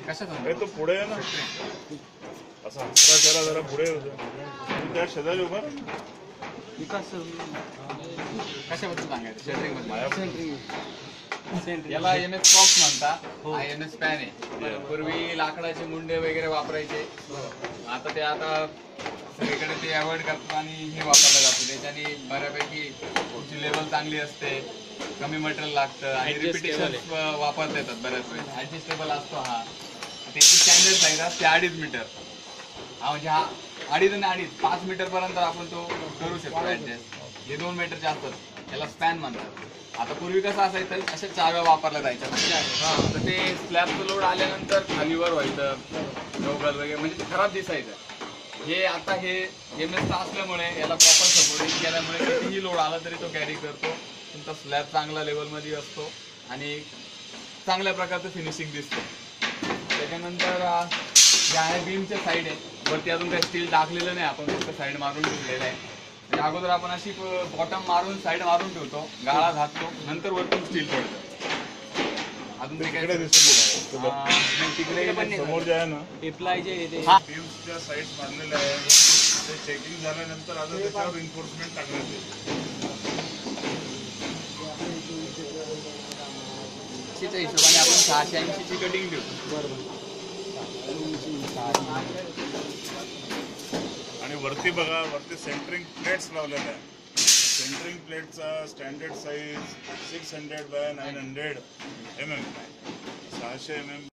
हे तो पुढे आहे ना, असा हसरा जरा पुढे होतं त्या शेजारी उभा कशाबद्दल सांगायचं? शेटरिंग सेंट्रिंग याला MS बॉक्स म्हणतात. हा MS पॅन आहे. पूर्वी लाकडाचे मुंडे वगैरे वापरायचे, आता सगळीकडे ते अवॉइड करतात आणि हे वापरलं जातं. त्याच्याने बऱ्यापैकी तुमची लेवल चांगली असते, कमी मटेरियल लागतं आणि रिपिटेशन वापरता येतात बऱ्याच वेळेस. ऍडजस्टेबल असतो हा. त्याची स्टँडर्ड साईज असते 2.5 मीटर. हा म्हणजे हा 2.5 आणि 2.5 5 मीटर पर्यंत आपण तो करू शकतो ऍडजस्ट. हे 2 मीटरचे असतात, याला स्पॅन म्हणतात. आता पूर्वी कसं असायचं, अशा चाव्या वापरल्या जायच्या. तर ते स्लॅबचं लोड आल्यानंतर खालीवर व्हायचं, चौगल वगैरे, म्हणजे ते खराब दिसायचं. हे आता हे MS असल्यामुळे याला प्रॉपर सपोर्टिंग केल्यामुळे कितीही लोड आला तरी तो कॅरी करतो. तुमचा स्लॅब चांगला लेवलमध्ये असतो आणि चांगल्या प्रकारचं फिनिशिंग दिसतं. त्याच्यानंतर जे आहे बीमच्या साईड आहे, वरती अजून काही स्टील टाकलेलं नाही, आपण फक्त साईड मारून ठेवलेलं आहे. म्हणजे अगोदर आपण अशी बॉटम मारून साईड मारून ठेवतो, गाळा घालतो, नंतर वरतून स्टील पडतं. अजून तिकडे दिसून तिकडे समोर जे आहे ना, बीम्सच्या साईड मारलेल्या आहे. ते चेकिंग झाल्यानंतर आता त्याच्यावर इन्फोर्समेंट टाकण्यात येईल. हिशोबाने आपण 680 ची कटिंग देतो. आणि वरती बघा, वरती सेंटरिंग प्लेट्स लावलेल्या आहे. सेंटरिंग प्लेटचा standard size 600 bye 900 mm, 600 mm